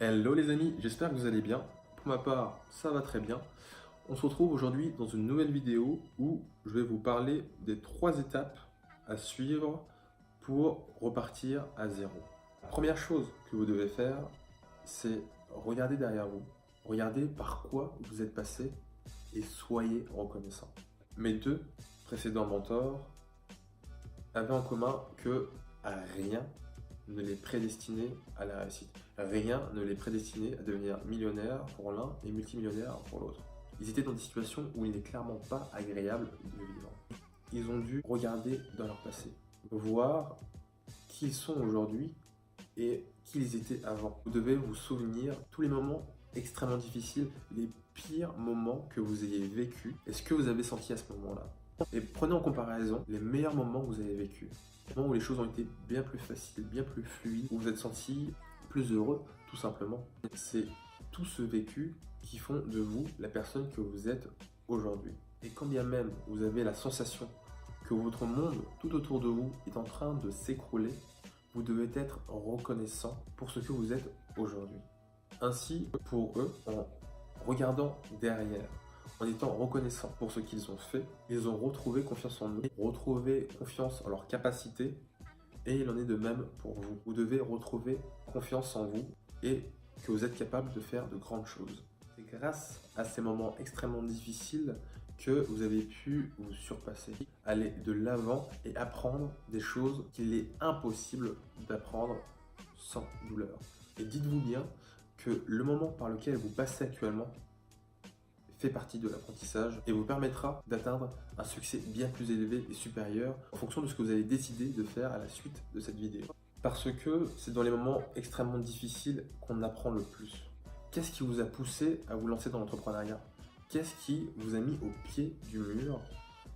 Hello les amis, j'espère que vous allez bien. Pour ma part, ça va très bien. On se retrouve aujourd'hui dans une nouvelle vidéo où je vais vous parler des 3 étapes à suivre pour repartir à zéro. La première chose que vous devez faire, c'est regarder derrière vous. Regardez par quoi vous êtes passé et soyez reconnaissant. Mes 2 précédents mentors avaient en commun que rien ne les prédestinait à la réussite. Rien ne les prédestinait à devenir millionnaire pour l'un et multimillionnaire pour l'autre. Ils étaient dans des situations où il n'est clairement pas agréable de vivre. Ils ont dû regarder dans leur passé, voir qui ils sont aujourd'hui et qui ils étaient avant. Vous devez vous souvenir tous les moments extrêmement difficiles, les pires moments que vous ayez vécu et ce que vous avez senti à ce moment-là. Et prenez en comparaison les meilleurs moments que vous avez vécus. Les moments où les choses ont été bien plus faciles, bien plus fluides, où vous vous êtes senti plus heureux, tout simplement. C'est tout ce vécu qui font de vous la personne que vous êtes aujourd'hui. Et quand bien même vous avez la sensation que votre monde tout autour de vous est en train de s'écrouler, vous devez être reconnaissant pour ce que vous êtes aujourd'hui. Ainsi, pour eux, en regardant derrière, en étant reconnaissants pour ce qu'ils ont fait, ils ont retrouvé confiance en eux, retrouvé confiance en leurs capacités, et il en est de même pour vous. Vous devez retrouver confiance en vous et que vous êtes capable de faire de grandes choses. C'est grâce à ces moments extrêmement difficiles que vous avez pu vous surpasser, aller de l'avant et apprendre des choses qu'il est impossible d'apprendre sans douleur. Et dites-vous bien que le moment par lequel vous passez actuellement fait partie de l'apprentissage et vous permettra d'atteindre un succès bien plus élevé et supérieur en fonction de ce que vous avez décidé de faire à la suite de cette vidéo. Parce que c'est dans les moments extrêmement difficiles qu'on apprend le plus. Qu'est-ce qui vous a poussé à vous lancer dans l'entrepreneuriat? Qu'est-ce qui vous a mis au pied du mur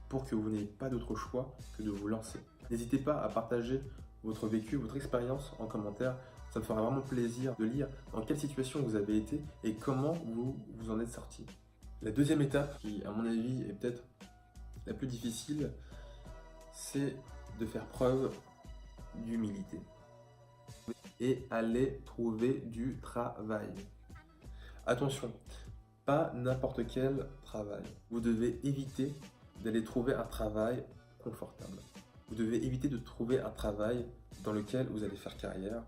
pour que vous n'ayez pas d'autre choix que de vous lancer? N'hésitez pas à partager votre vécu, votre expérience en commentaire. Ça me fera vraiment plaisir de lire dans quelle situation vous avez été et comment vous vous en êtes sorti. La deuxième étape, qui à mon avis est peut-être la plus difficile, c'est de faire preuve d'humilité et aller trouver du travail. Attention, pas n'importe quel travail. Vous devez éviter d'aller trouver un travail confortable. Vous devez éviter de trouver un travail dans lequel vous allez faire carrière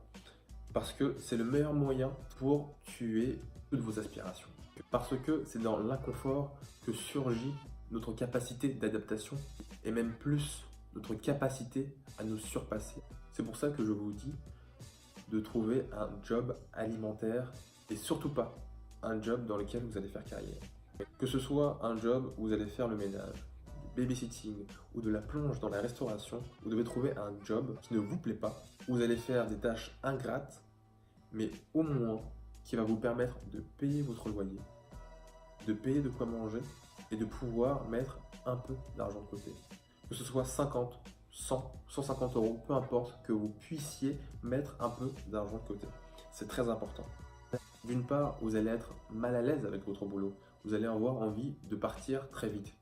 parce que c'est le meilleur moyen pour tuer toutes vos aspirations. Parce que c'est dans l'inconfort que surgit notre capacité d'adaptation et même plus notre capacité à nous surpasser. C'est pour ça que je vous dis de trouver un job alimentaire et surtout pas un job dans lequel vous allez faire carrière. Que ce soit un job où vous allez faire le ménage, du babysitting ou de la plonge dans la restauration, vous devez trouver un job qui ne vous plaît pas, où vous allez faire des tâches ingrates, mais au moins qui va vous permettre de payer votre loyer, de payer de quoi manger et de pouvoir mettre un peu d'argent de côté. Que ce soit 50, 100, 150 euros, peu importe, que vous puissiez mettre un peu d'argent de côté. C'est très important. D'une part, vous allez être mal à l'aise avec votre boulot. Vous allez avoir envie de partir très vite.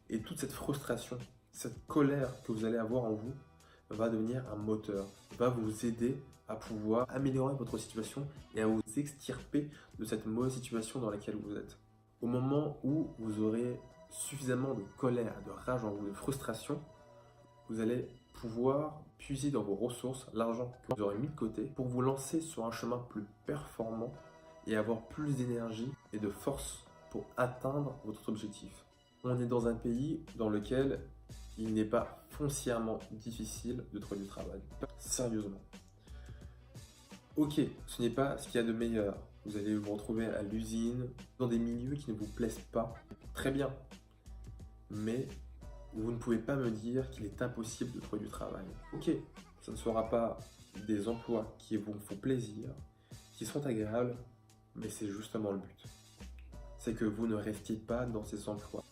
Et toute cette frustration, cette colère que vous allez avoir en vous va devenir un moteur, va vous aider à pouvoir améliorer votre situation et à vous extirper de cette mauvaise situation dans laquelle vous êtes. Au moment où vous aurez suffisamment de colère, de rage en vous, de frustration, vous allez pouvoir puiser dans vos ressources l'argent que vous aurez mis de côté pour vous lancer sur un chemin plus performant et avoir plus d'énergie et de force pour atteindre votre objectif. On est dans un pays dans lequel il n'est pas foncièrement difficile de trouver du travail. Sérieusement. Ok, ce n'est pas ce qu'il y a de meilleur. Vous allez vous retrouver à l'usine, dans des milieux qui ne vous plaisent pas. Très bien. Mais vous ne pouvez pas me dire qu'il est impossible de trouver du travail. Ok, ça ne sera pas des emplois qui vous font plaisir, qui sont agréables, mais c'est justement le but. C'est que vous ne restiez pas dans ces emplois.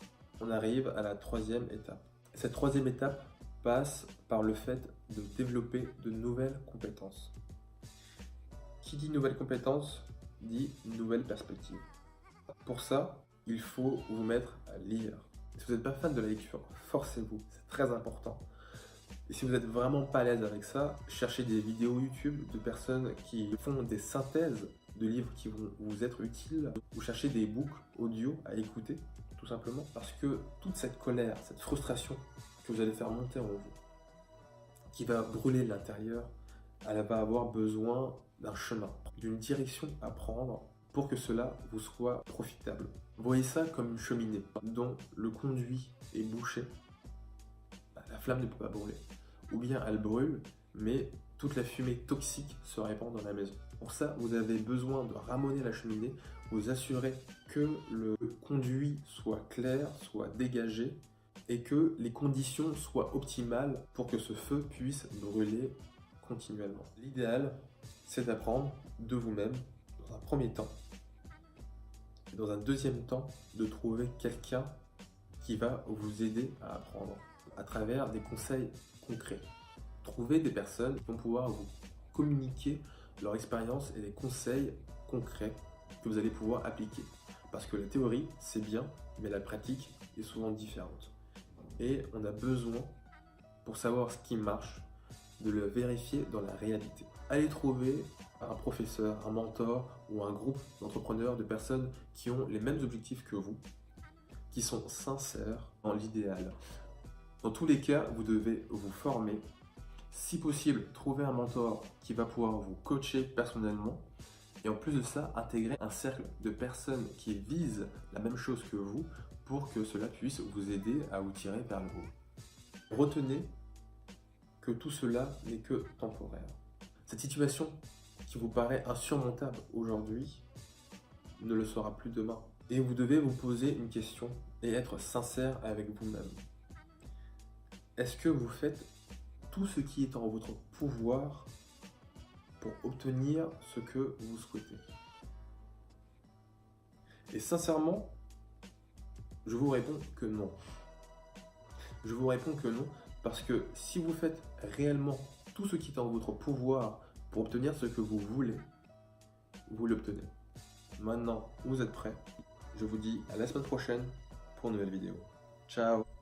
On arrive à la troisième étape. Cette troisième étape passe par le fait de développer de nouvelles compétences. Qui dit nouvelles compétences dit nouvelles perspectives. Pour ça, il faut vous mettre à lire. Si vous n'êtes pas fan de la lecture, forcez-vous, c'est très important. Et si vous n'êtes vraiment pas à l'aise avec ça, cherchez des vidéos YouTube de personnes qui font des synthèses de livres qui vont vous être utiles. Vous cherchez des books audio à écouter, tout simplement, parce que toute cette colère, cette frustration que vous allez faire monter en vous, qui va brûler l'intérieur, elle va avoir besoin d'un chemin, d'une direction à prendre pour que cela vous soit profitable. Voyez ça comme une cheminée dont le conduit est bouché. La flamme ne peut pas brûler. Ou bien elle brûle, mais toute la fumée toxique se répand dans la maison. Pour ça, vous avez besoin de ramoner la cheminée, vous assurer que le conduit soit clair, soit dégagé, et que les conditions soient optimales pour que ce feu puisse brûler continuellement. L'idéal, c'est d'apprendre de vous-même dans un premier temps. Et dans un deuxième temps, de trouver quelqu'un qui va vous aider à apprendre à travers des conseils concrets. Trouvez des personnes qui vont pouvoir vous communiquer leur expérience et les conseils concrets que vous allez pouvoir appliquer. Parce que la théorie, c'est bien, mais la pratique est souvent différente. Et on a besoin, pour savoir ce qui marche, de le vérifier dans la réalité. Allez trouver un professeur, un mentor ou un groupe d'entrepreneurs, de personnes qui ont les mêmes objectifs que vous, qui sont sincères dans l'idéal. Dans tous les cas, vous devez vous former. Si possible, trouver un mentor qui va pouvoir vous coacher personnellement. Et en plus de ça, intégrer un cercle de personnes qui visent la même chose que vous pour que cela puisse vous aider à vous tirer vers le haut. Retenez que tout cela n'est que temporaire. Cette situation qui vous paraît insurmontable aujourd'hui ne le sera plus demain. Et vous devez vous poser une question et être sincère avec vous-même. Est-ce que vous faites tout ce qui est en votre pouvoir pour obtenir ce que vous souhaitez? Et sincèrement, je vous réponds que non. Je vous réponds que non, parce que si vous faites réellement tout ce qui est en votre pouvoir pour obtenir ce que vous voulez, vous l'obtenez. Maintenant, vous êtes prêts. Je vous dis à la semaine prochaine pour une nouvelle vidéo. Ciao!